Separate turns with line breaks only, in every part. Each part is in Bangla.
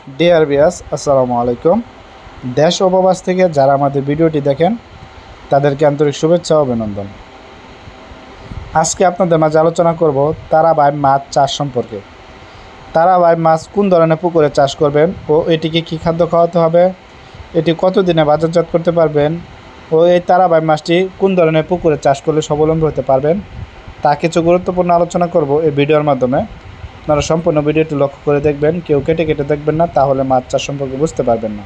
ডিয়ার ভিউয়ার্স, আসসালামু আলাইকুম। দেশ ও প্রবাস থেকে যারা আমাদের ভিডিওটি দেখেন তাদেরকে আন্তরিক শুভেচ্ছা ও অভিনন্দন। আজকে আপনাদের মাঝে আলোচনা করব তারাবাই মাছ চাষ সম্পর্কে। তারাবাই মাছ কোন ধরনের পুকুরে চাষ করবেন ও এটিকে কী খাদ্য খাওয়াতে হবে, এটি কতদিনে বাজারজাত করতে পারবেন ও এই তারাবাই মাছটি কোন ধরনের পুকুরে চাষ করলে স্বাবলম্বী হতে পারবেন তা কিছু গুরুত্বপূর্ণ আলোচনা করব এই ভিডিওর মাধ্যমে। আপনারা সম্পূর্ণ ভিডিওটি লক্ষ্য করে দেখবেন, কেউ কেটে কেটে দেখবেন না, তাহলে মাছ চাষ সম্পর্কে বুঝতে পারবেন না।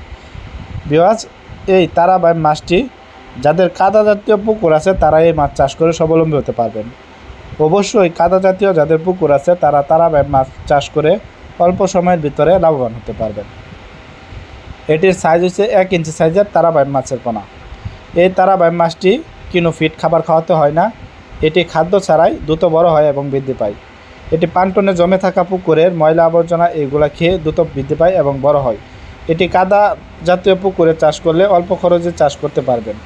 ভিউয়ার্স, এই তারাবাই মাছটি যাদের কাদা জাতীয় পুকুর আছে তারা এই মাছ চাষ করে স্বাবলম্বী হতে পারবেন। অবশ্যই কাদা জাতীয় যাদের পুকুর আছে তারা তারাবাই মাছ চাষ করে অল্প সময়ের ভিতরে লাভবান হতে পারবেন। এটির সাইজ হচ্ছে 1 ইঞ্চি সাইজের তারাবাই মাছের পোনা। এই তারাবাই মাছটি কিনো ফিট খাবার খাওয়াতে হয় না, এটি খাদ্য ছাড়াই দ্রুত বড় হয় এবং বৃদ্ধি পায়। এটি পান্টনে জমে থাকা পুকুরের ময়লা আবর্জনা এগুলা খেয়ে দ্রুত বৃদ্ধি পায় এবং বড় হয়। এটি কাদা জাতীয় পুকুরে চাষ করলে অল্প খরচে চাষ করতে পারবেন।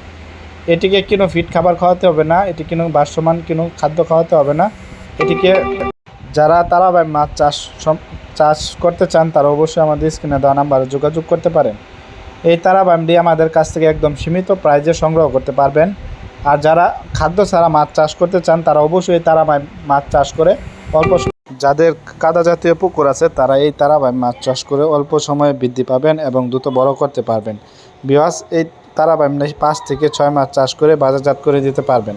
এটিকে কিনো ফিট খাবার খাওয়াতে হবে না, এটি কিনো বাসমান কিনো খাদ্য খাওয়াতে হবে না। এটিকে যারা তারাবাই মাছ চাষ করতে চান তারা অবশ্যই আমাদের স্ক্রিনে দেওয়া নাম্বারে যোগাযোগ করতে পারেন। এই তারাবাইমটি আমাদের কাছ থেকে একদম সীমিত প্রাইজে সংগ্রহ করতে পারবেন। আর যারা খাদ্য ছাড়া মাছ চাষ করতে চান তারা অবশ্যই এই তারাবাই মাছ চাষ করে যাদের কাদা জাতীয় পুকুর আছে তারা এই তারাবাই মাছ চাষ করে অল্প সময়ে বৃদ্ধি পাবেন এবং দ্রুত বড় করতে পারবেন। ভিউয়ার্স, এই তারাবাই 5 থেকে 6 মাস চাষ করে বাজারজাত করে দিতে পারবেন।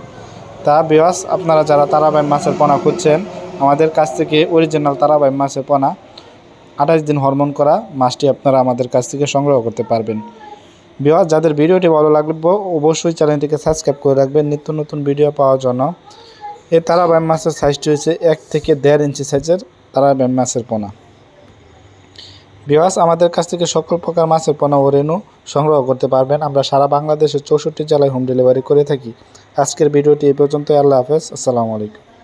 তা ভিউয়ার্স, আপনারা যারা তারাবাই মাছের পোনা খুঁজছেন, আমাদের কাছ থেকে অরিজিনাল তারাবাই মাছের পোনা 28 দিন হরমোন করা মাছটি আপনারা আমাদের কাছ থেকে সংগ্রহ করতে পারবেন। ভিউয়ার্স, যাদের ভিডিওটি ভালো লাগবে অবশ্যই চ্যানেলটিকে সাবস্ক্রাইব করে রাখবেন নিত্য নতুন ভিডিও পাওয়ার জন্য। এই তারাবাই মাছের সাইজটি হচ্ছে 1 থেকে 1.5 ইঞ্চি সাইজের তারাবাই মাছের পোনা। ভিউয়ার্স, আমাদের কাছ থেকে সকল প্রকার মাছের পোনা ও রেণু সংগ্রহ করতে পারবেন। আমরা সারা বাংলাদেশের 64 জেলায় হোম ডেলিভারি করে থাকি। আজকের ভিডিওটি এই পর্যন্ত। আল্লাহ হাফেজ, আসসালামু আলাইকুম।